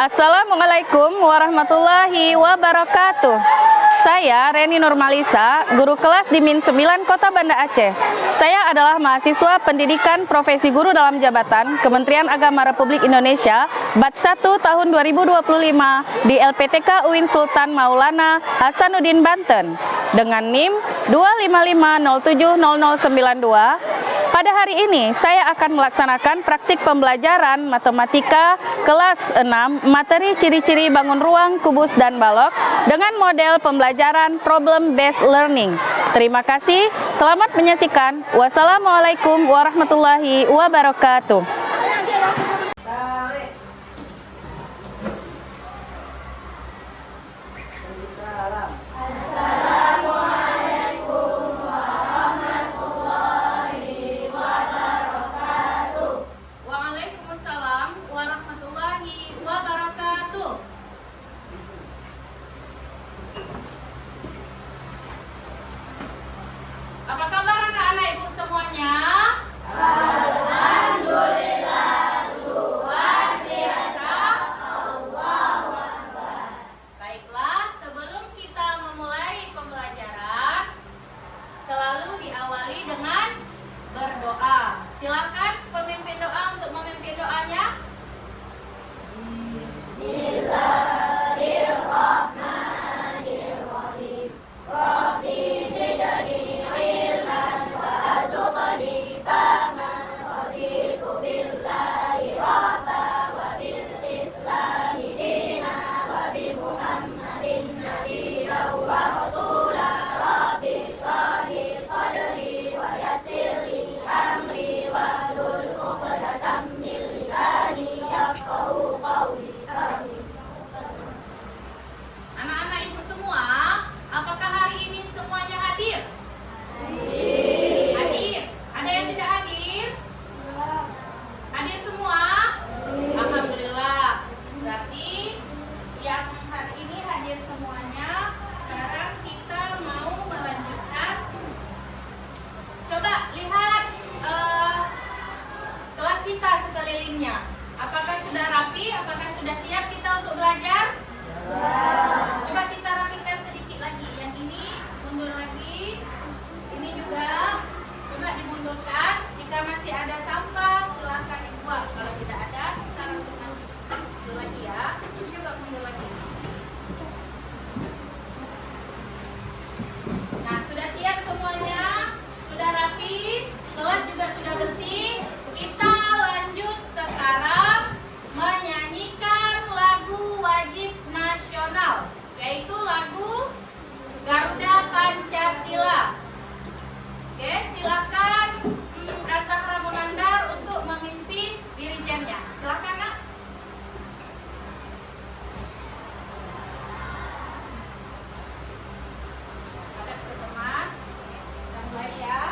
Assalamualaikum warahmatullahi wabarakatuh. Saya Reni Nurmalisa, guru kelas di Min 9 Kota Banda Aceh. Saya adalah mahasiswa pendidikan profesi guru dalam jabatan Kementerian Agama Republik Indonesia Batch 1 tahun 2025 di LPTK UIN Sultan Maulana Hasanuddin Banten dengan NIM 255070092. Pada hari ini, saya akan melaksanakan praktik pembelajaran matematika kelas 6, materi ciri-ciri bangun ruang, kubus, dan balok dengan model pembelajaran problem-based learning. Terima kasih, selamat menyaksikan. Wassalamualaikum warahmatullahi wabarakatuh. Apa kabar anak-anak ibu semuanya? Alhamdulillah, luar biasa. Allahu Akbar. Baiklah, sebelum kita memulai pembelajaran, selalu diawali dengan berdoa. Silakan pemimpin doa untuk memimpin doanya. Bismillahirrahmanirrahim. Rabbi zidni ilman warzuqni fahman. Raditu billahi rabban wa bil islami dinan wa bi Muhammadin nabiyyan wa rasula. Rabbi shrah li sadri wa yassir li amri wahlul 'uqdatam min lisani yafqahu qawli. Amin. Anak-anak ibu semua, apakah hari ini semuanya hadir? Hadir. Ada yang tidak hadir? Hadir semua? Alhamdulillah. Berarti yang hari ini hadir semuanya. Sekarang kita mau melanjutkan. Coba lihat kelas kita sekelilingnya. Apakah sudah rapi? Apakah sudah siap kita untuk belajar? Coba kita rapikan sedikit lagi. Yang ini mundur lagi. Ini juga coba dimundurkan. Jika masih ada sampah silahkan dibuang. Kalau tidak ada kita langsung mundur lagi ya. Coba mundur lagi. Nah, sudah siap semuanya? Sudah rapi? Kelas juga sudah bersih. Kita lanjut sekarang menyanyikan lagu wajib nasional, yaitu lagu Garuda Pancasila. Oke, silakan Azahra Munandar untuk memimpin dirijennya. Silakan, Nak. Ada teman-teman, kita mulai ya.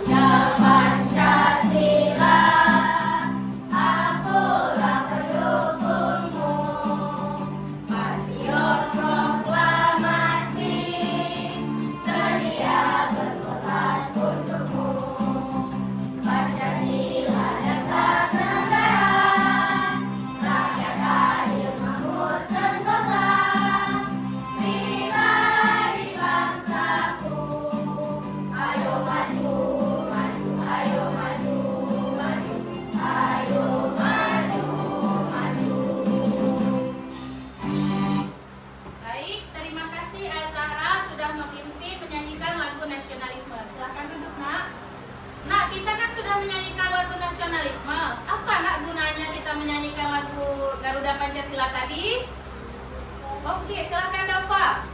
Garuda Pancasila, akulah pendukungmu. Patriot proklamasi, sedia berkorban untukmu. Pancasila dasar negara, rakyat adil makmur sentosa. Pribadi bangsaku, ayo maju, maju, ayo maju, maju, ayo maju, maju. Baik, terima kasih Azahra sudah memimpin menyanyikan lagu nasionalisme. Silahkan duduk, Nak. Nak, kita kan sudah menyanyikan lagu nasionalisme. Apa Nak gunanya kita menyanyikan lagu Garuda Pancasila tadi? Oke, silahkan Dava.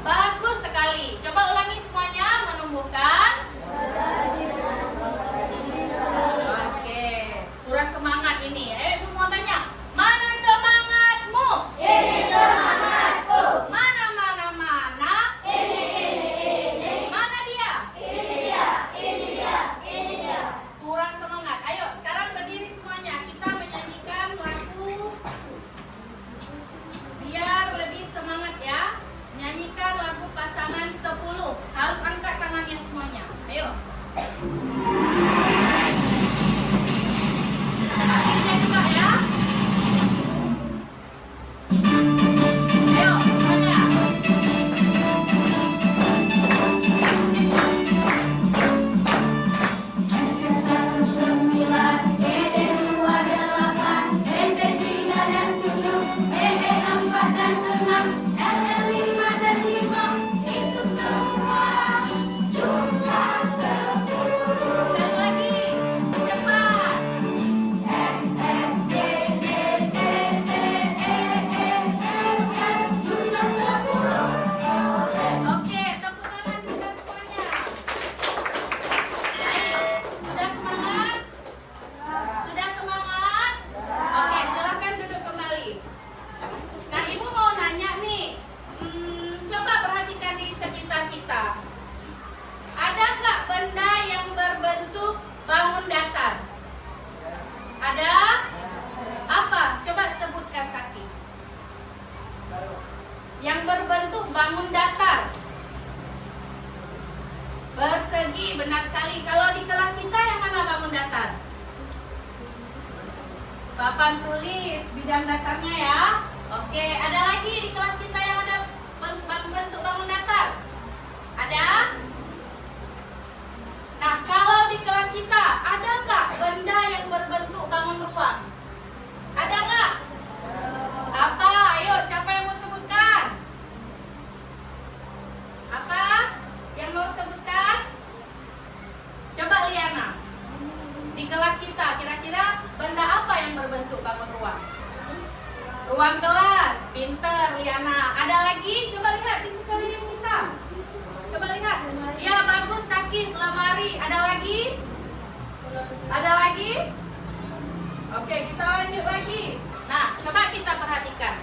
Bagus sekali. Coba ulangi semuanya, menumbuhkan. Oke, kurang semangat ini. Ibu mau tanya, mana semangatmu? Ini semangatku, Mana, mana, mana? ini. Mana dia? Ini dia, ini dia, ini dia. Kurang semangat. Ayo, sekarang berdiri semuanya. papan tulis bidang datarnya ya. Oke, ada lagi di kelas kita yang ada bentuk bangun datar? Ada? Nah, kalau di kelas kita ada nggak benda yang berbentuk bangun ruang? Ada nggak? Apa? Ayo, siapa yang mau sebutkan? Apa yang mau sebutkan? Coba Liana. Di kelas kita kira-kira benda apa yang berbentuk bangun ruang? Ruang kelas. Pinter Liana. Ada lagi? Coba lihat di sekeliling kita. Coba lihat. Ya, bagus Sakin, lemari. Ada lagi? Ada lagi? Oke, kita lanjut lagi. Nah, coba kita perhatikan.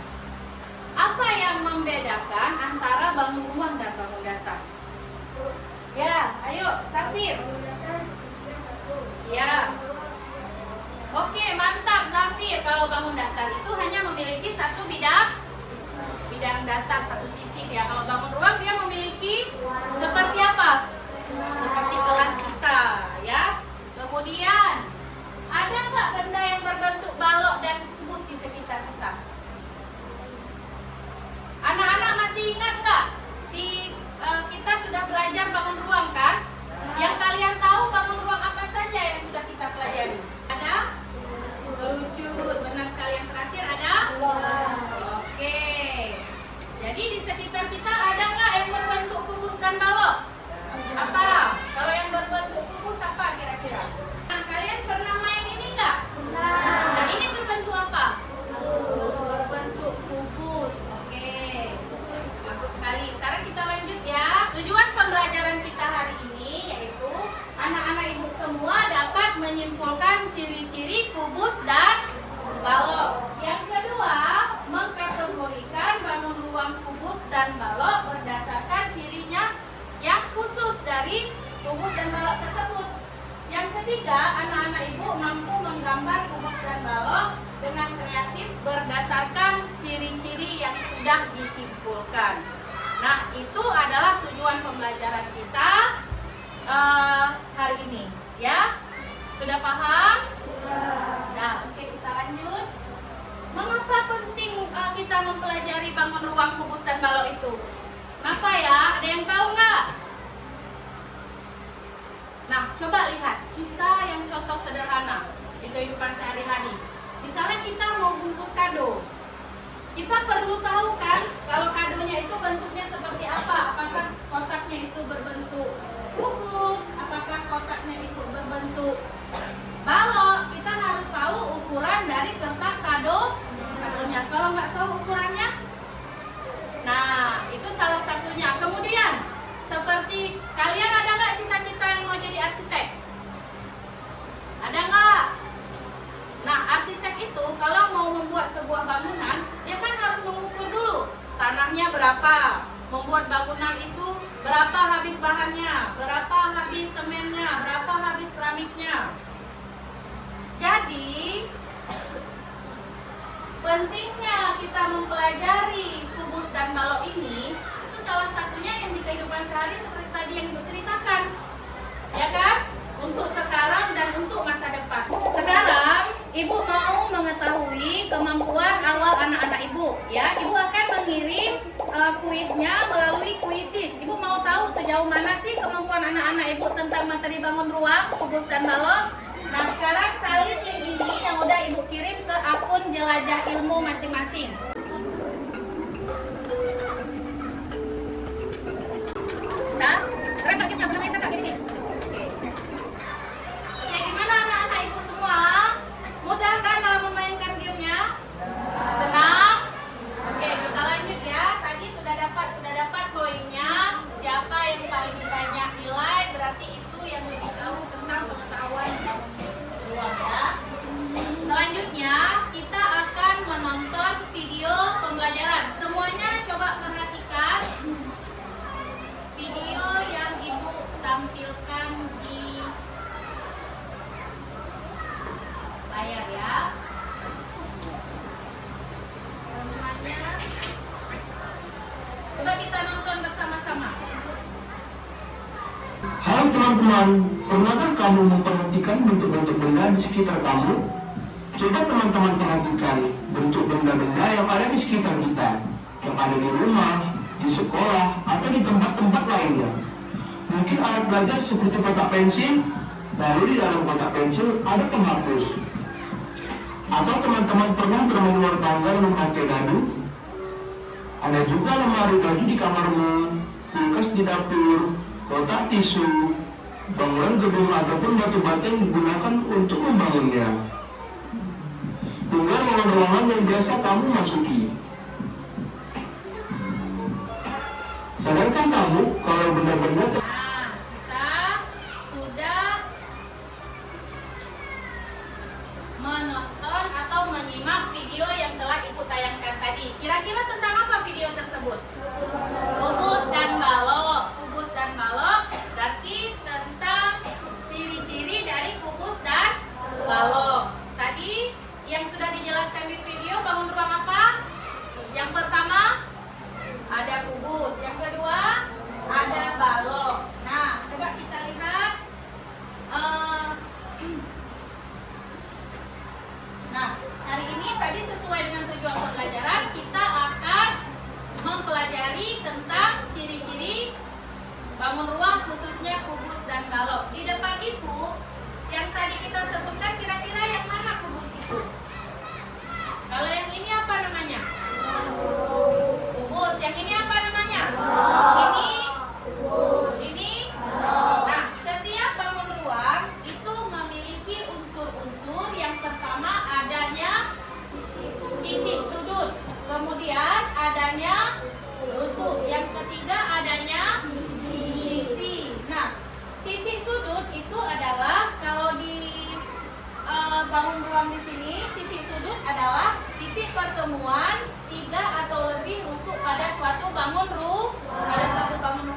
Apa yang membedakan antara bangun ruang dan bangun datar? Ya, ayo, Safir. Ya. Oke, mantap Zafir. Kalau bangun datar itu hanya memiliki satu bidang datar, satu sisi ya. Kalau bangun ruang dia memiliki seperti apa? Seperti kelas kita ya. Kemudian ada nggak benda yang berbentuk balok dan kubus di sekitar kita? Anak-anak masih ingat nggak? Kita sudah belajar bangun ruang kan? Yang kalian tahu bangun ruang apa saja yang sudah kita pelajari? Ada? Kerucut, benar sekali. Yang terakhir ada? Oke. Jadi di sekitar kita ada nggak yang berbentuk kubus dan balok? Apa? Kalau yang berbentuk kubus apa kira-kira? Nah, kalian pernah main ini nggak? Nah, ini berbentuk apa? Berbentuk kubus. Oke. Bagus sekali. Sekarang kita lanjut ya. Tujuan pembelajaran kita hari ini yaitu anak-anak ibu semua dapat menyimpulkan ciri-ciri kubus dan balok. Yang kedua, mengkategorikan bangun ruang kubus dan balok berdasarkan cirinya yang khusus dari kubus dan balok tersebut. Yang ketiga, anak-anak ibu mampu menggambar kubus dan balok dengan kreatif berdasarkan ciri-ciri yang sudah disimpulkan. Nah, itu adalah tujuan pembelajaran kita hari ini, ya. Sudah paham? Nah, oke, kita lanjut. Mengapa penting kita mempelajari bangun ruang kubus dan balok itu? Kenapa ya? Ada yang tahu nggak? Nah, coba lihat. Kita yang contoh sederhana di kehidupan sehari-hari. Misalnya kita mau bungkus kado. Kita perlu tahu kan kalau kadonya itu bentuknya seperti apa? Apakah kotaknya itu berbentuk kubus? Apakah kotaknya itu berbentuk balok? Kita harus tahu ukuran dari kertas kadonya. Kalau nggak tahu ukurannya, nah itu salah satunya. Kemudian seperti kalian ada nggak cita-cita yang mau jadi arsitek? Ada nggak? Nah, arsitek itu kalau mau membuat sebuah bangunan, dia kan harus mengukur dulu tanahnya berapa, membuat bangunan itu berapa habis bahannya, berapa habis semennya, berapa habis keramiknya. Jadi pentingnya kita mempelajari kubus dan balok ini itu salah satunya yang di kehidupan sehari seperti tadi yang Ibu ceritakan, ya kan? Untuk sekarang dan untuk masa depan. Sekarang Ibu mau mengetahui kemampuan awal anak-anak Ibu, ya. Ibu akan mengirim kuisnya melalui kuisis. Ibu mau tahu sejauh mana sih kemampuan anak-anak Ibu tentang materi bangun ruang, kubus dan balok? Nah, sekarang salin link ini yang udah Ibu kirim ke akun Jelajah Ilmu masing-masing. Nah, sekarang kakeknya apa namanya kakek ini? Oke, gimana anak-anak Ibu semua? Mudah kan dalam memainkan gamenya? Senang? Oke, kita lanjut ya. Tadi sudah dapat poinnya. Siapa yang paling banyak nilai berarti itu yang lebih tahu tentang pengetahuan ruang ya. Selanjutnya kita akan menonton video pembelajaran. Semuanya coba perhatikan video yang Ibu tampilkan di layar ya. Semuanya coba kita nonton bersama-sama. Hai teman-teman, pernahkah kamu memperhatikan bentuk-bentuk benda di sekitar kamu? Coba teman-teman perhatikan benda-benda yang ada di sekitar kita, yang ada di rumah, di sekolah, atau di tempat-tempat lainnya. Mungkin alat belajar seperti kotak pensil, lalu di dalam kotak pensil ada penghapus. Atau teman-teman pernah bermain luar tangga memakai dadu? Ada juga lemari baju di kamarmu, kulkas di dapur, kotak tisu, bangunan gedung ataupun batu bata yang digunakan untuk membangunnya. Hingga ruangan-ruangan yang biasa kamu masuki. Sadarkan kamu kalau benda-benda Nah, kita sudah menonton atau menyimak video yang telah Ibu tayangkan tadi. Kira-kira tentang apa video tersebut? Kubus dan balok. Kubus dan balok berarti tentang ciri-ciri dari kubus dan balok. Tadi yang sudah dijelaskan di video, bangun ruang apa? Yang pertama ada kubus, yang kedua ada balok. Nah, coba kita lihat. Nah, hari ini tadi sesuai dengan tujuan pembelajaran, kita akan mempelajari tentang ciri-ciri bangun ruang khususnya kubus dan balok. Di depan Ibu, yang tadi kita sebutkan kira-kira yang mana kubus itu? Kalau yang ini apa namanya? Kubus. Yang ini apa namanya? Ini kubus. Ini. Nah, setiap bangun ruang itu memiliki unsur-unsur. Yang pertama adanya titik sudut, kemudian adanya rusuk, yang ketiga adanya sisi. Nah, titik sudut itu adalah kalau di bangun ruang di sini, titik sudut adalah titik pertemuan tiga atau lebih rusuk pada suatu bangun ruang.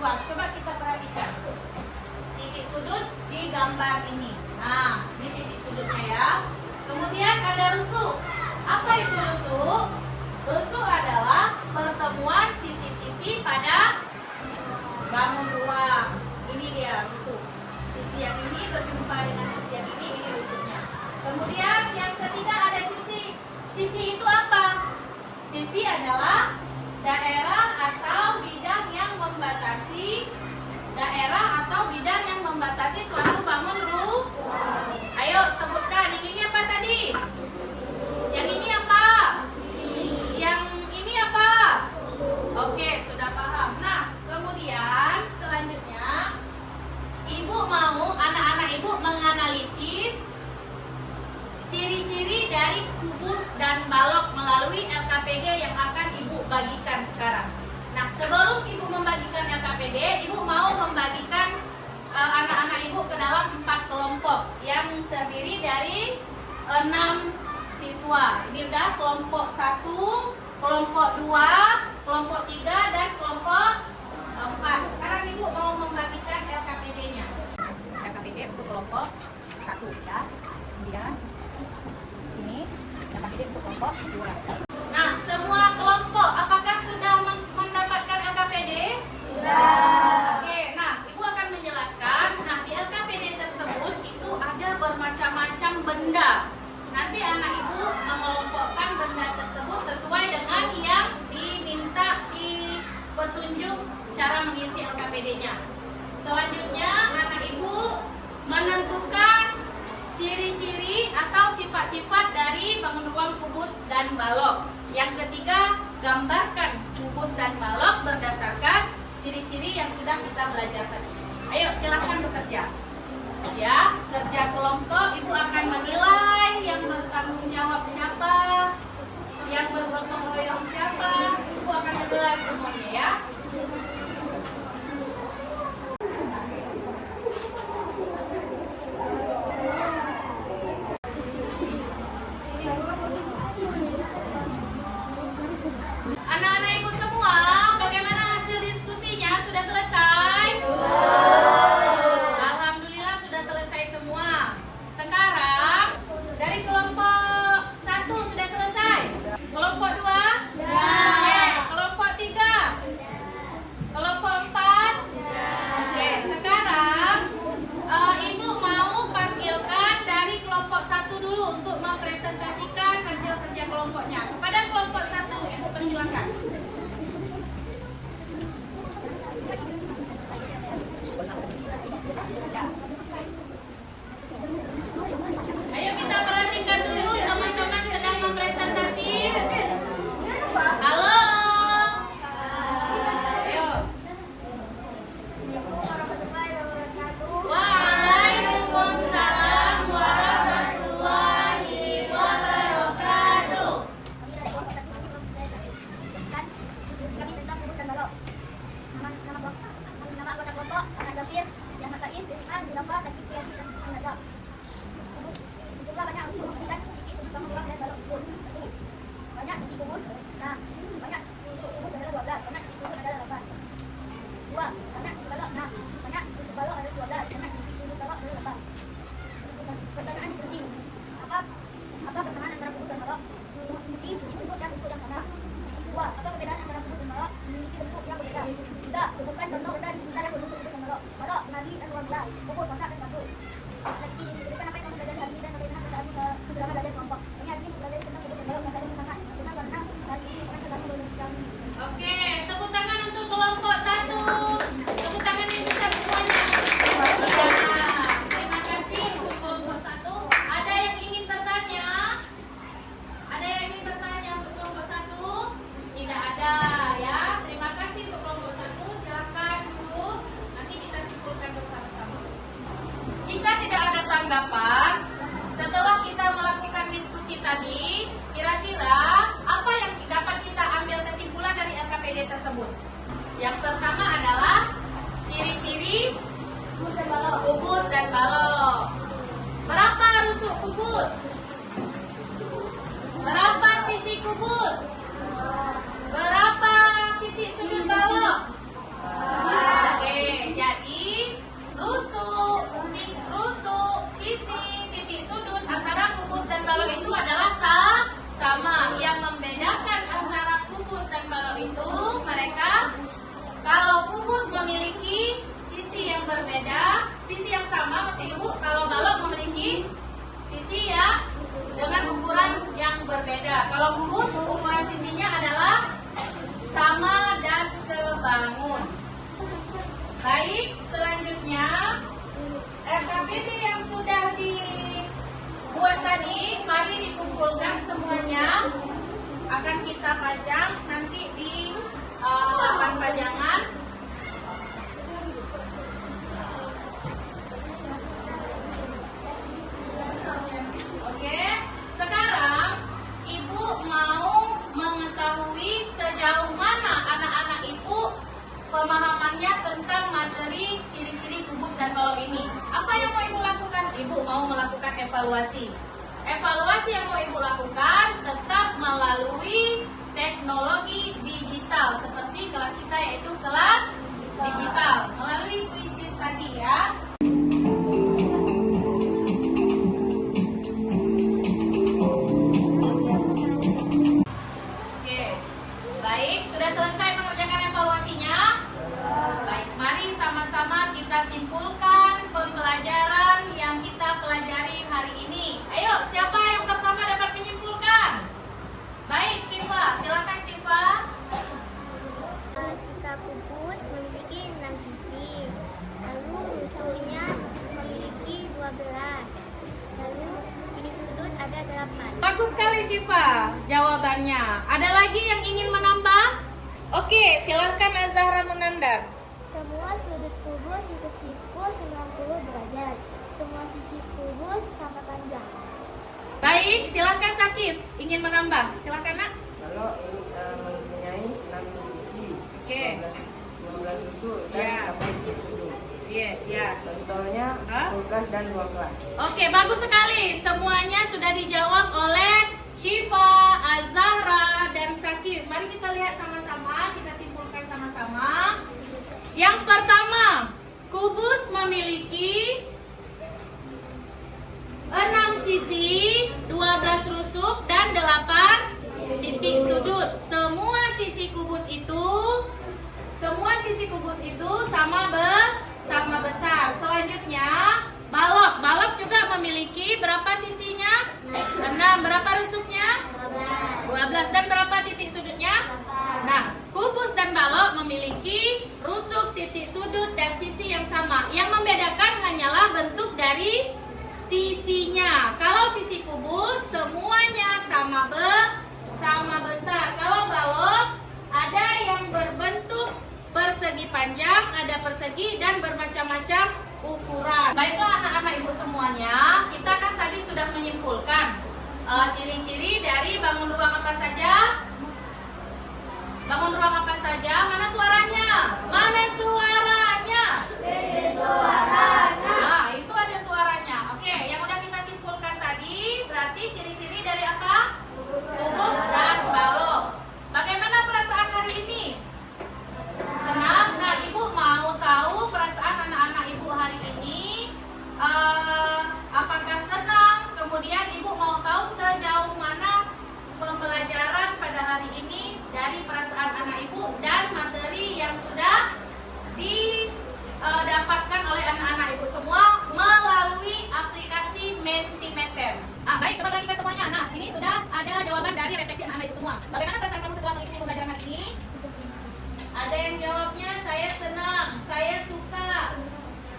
Coba kita perhatikan titik sudut di gambar ini. Nah, ini titik sudutnya ya. Kemudian ada rusuk. Apa itu rusuk? Rusuk adalah pertemuan sisi-sisi pada bangun ruang. Ini dia rusuk. Sisi yang ini berjumpa dengan sisi yang ini rusuknya. Kemudian yang ketiga ada sisi. Sisi itu apa? Sisi adalah daerah atau bidang yang membatasi suatu bangun ruang. Ayo sebutkan, yang ini apa tadi? Yang ini apa? Yang ini apa? Oke, sudah paham. Nah, kemudian selanjutnya Ibu mau anak-anak Ibu menganalisis ciri-ciri dari kubus dan balok melalui LKPD yang akan Ibu bagikan sekarang. Nah, sebelum Ibu membagikan LKPD, Ibu mau membagikan anak-anak Ibu ke dalam 4 kelompok yang terdiri dari 6 siswa. Ini udah kelompok 1, kelompok 2, kelompok 3, dan kelompok 4. Sekarang Ibu mau membagikan LKPD-nya. LKPD untuk kelompok 1 ya. Kemudian ini LKPD untuk kelompok 2. Nah, semua kelompok apakah sudah mendapatkan LKPD? Oke, nah Ibu akan menjelaskan. Nah, di LKPD tersebut itu ada bermacam-macam benda. Nanti anak Ibu mengelompokkan benda tersebut sesuai dengan yang diminta di petunjuk cara mengisi LKPD-nya. Selanjutnya anak Ibu menentukan ciri-ciri atau sifat-sifat dari bangun ruang kubus dan balok. Yang ketiga, gambarkan kubus dan balok berdasarkan ciri-ciri yang sudah kita belajar tadi. Ayo silakan bekerja. Ya, kerja kelompok. Ibu akan menilai yang bertanggung jawab siapa, yang bergotong royong siapa. Ibu akan menilai semuanya ya. Anak-anak Ibu semua, bagaimana hasil diskusinya? Sudah selesai? Alhamdulillah sudah selesai semua. Sekarang dari kelompok 1 sudah selesai. Kelompok 2? Oke, kelompok 3? Kelompok 4? Oke, sekarang Ibu mau panggilkan dari kelompok 1 dulu untuk mempresentasikan hasil kerja kelompoknya. Kepada kelompok sisi disebut dan bentuk yang sama. 2. Apa perbedaan antara kubus dan balok memiliki bentuk yang berbeda? 3. Sebutkan contoh benda di sekitar yang berbentuk kubus dan balok. Balok, nadi, dan ruang gelar. Kubus, kotak, dan batu. Refleksi, berikan apa yang kamu belajar hari ini dan bagaimana perasaan keberapa belajar kelompok. Ini hari ini belajar tentang kubus dan balok yang tadi sangat. Bagaimana warna hari ini orang tergabung dalam kami. Oke, tepuk tangan untuk kelompok 1. Tepuk tangan yang besar semuanya. Ya, terima kasih untuk kelompok 1. Ada yang ingin bertanya? Ada yang ingin bertanya untuk kelompok 1? Tidak ada ya. Terima kasih untuk kelompok 1. Silakan duduk. Nanti kita simpulkan bersama-sama. Jika tidak ada tanggapan, setelah kita melakukan diskusi tadi, kira-kira apa yang dapat kita ambil kesimpulan dari LKPD tersebut? Yang pertama adalah ciri-ciri Kubus dan balok. kubus dan balok. Berapa rusuk kubus? Berapa sisi kubus? Berapa titik sudut balok? Oke, jadi rusuk, sisi, titik sudut antara kubus dan balok itu adalah sama. Yang membedakan antara kubus dan balok itu mereka, kalau kubus memiliki sisi yang berbeda, sisi yang sama masih ibu. Kalau balok memiliki sisi yang dengan ukuran yang berbeda. Kalau kubus ukuran sisinya adalah sama dan sebangun. Baik, selanjutnya LKPD yang sudah dibuat tadi, mari dikumpulkan semuanya. Akan kita pajang nanti di papan pajangan. Oke, sekarang ibu mau mengetahui sejauh mana anak-anak ibu pemahamannya tentang materi ciri-ciri kubus dan balok ini. Apa yang mau ibu lakukan? Ibu mau melakukan evaluasi. Evaluasi yang mau ibu lakukan tetap melalui teknologi digital seperti kelas kita, yaitu kelas digital melalui kuisis tadi ya. Oke, baik, sudah selesai mengerjakan evaluasinya? Baik, mari sama-sama kita simpulkan pembelajaran yang kita pelajari hari ini. Ayo, siapa yang pertama dapat menyimpulkan? Baik, Syifa, silakan Syifa. Jika kubus memiliki 6 sisi, lalu rusuknya memiliki 12, lalu sisi sudut ada 8. Bagus sekali Syifa jawabannya. Ada lagi yang ingin menambah? Oke, silakan Azahra Munandar. Semua sudut kubus itu siku 90 derajat. Semua sisi kubus sama panjang. Baik, silakan Sakif. Ingin menambah? Silakan nak. Kalau mempunyai 6 sisi, Oke. 12 rusuk Ya. dan sampai titik sudut. Iya, ya. Contohnya Hah? kulkas dan ruang kelas. Oke, bagus sekali. Semuanya sudah dijawab oleh Syifa, Azahra, dan Sakif. Mari kita lihat sama-sama, kita simpulkan sama-sama. Yang pertama, kubus memiliki 6 sisi, 12 rusuk, dan 8 titik sudut. Semua sisi kubus itu sama besar. Selanjutnya, balok juga memiliki berapa sisinya? 6. Berapa rusuknya? 12. Dan berapa titik sudutnya? Nah, kubus dan balok memiliki rusuk, titik sudut, dan sisi yang sama. Yang membedakan hanyalah bentuk dari sisinya. Kalau sisi kubus semuanya sama besar. Kalau balok ada yang berbentuk persegi panjang, ada persegi, dan bermacam-macam ukuran. Baiklah anak-anak ibu semuanya, kita kan tadi sudah menyimpulkan ciri-ciri dari bangun ruang apa saja? Bangun ruang apa saja? Mana suaranya? Mana suaranya? Nah, itu ada suaranya. Oke, yang udah kita simpulkan tadi berarti ciri-ciri dari apa? Kubus dan balok. Bagaimana perasaan hari ini? Senang? Nah, ibu mau tahu perasaan anak-anak ibu hari ini? Apakah senang? Kemudian ibu mau tahu sejauh mana pembelajaran semua. Bagaimana perasaan kamu setelah mengikuti pembelajaran hari ini? Ada yang jawabnya, saya senang, saya suka,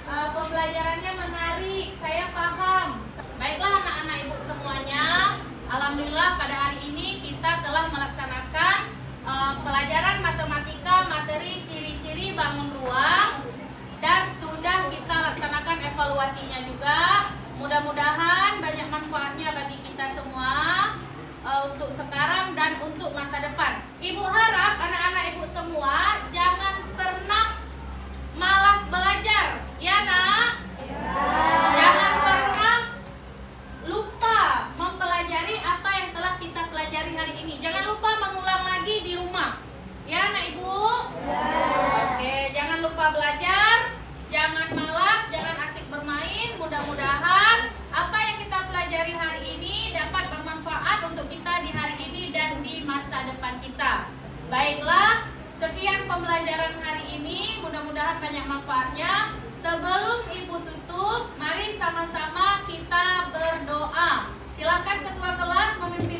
pembelajarannya menarik, saya paham. Baiklah anak-anak ibu semuanya, alhamdulillah pada hari ini kita telah melaksanakan pelajaran matematika materi ciri-ciri bangun ruang dan sudah kita laksanakan evaluasinya juga. Mudah-mudahan banyak manfaatnya bagi kita semua untuk sekarang dan untuk masa depan. Ibu harap anak-anak ibu semua jangan pernah malas belajar, ya nak? Jangan pernah lupa mempelajari apa yang telah kita pelajari hari ini. Jangan lupa mengulang lagi di rumah, ya nak ibu? Oke, jangan lupa belajar, jangan malas, jangan asik bermain. Mudah-mudahan apa yang kita pelajari hari ini dapat bermanfaat untuk kita di hari ini dan di masa depan kita. Baiklah, sekian pembelajaran hari ini, mudah-mudahan banyak manfaatnya. Sebelum ibu tutup, mari sama-sama kita berdoa. Silakan ketua kelas memimpin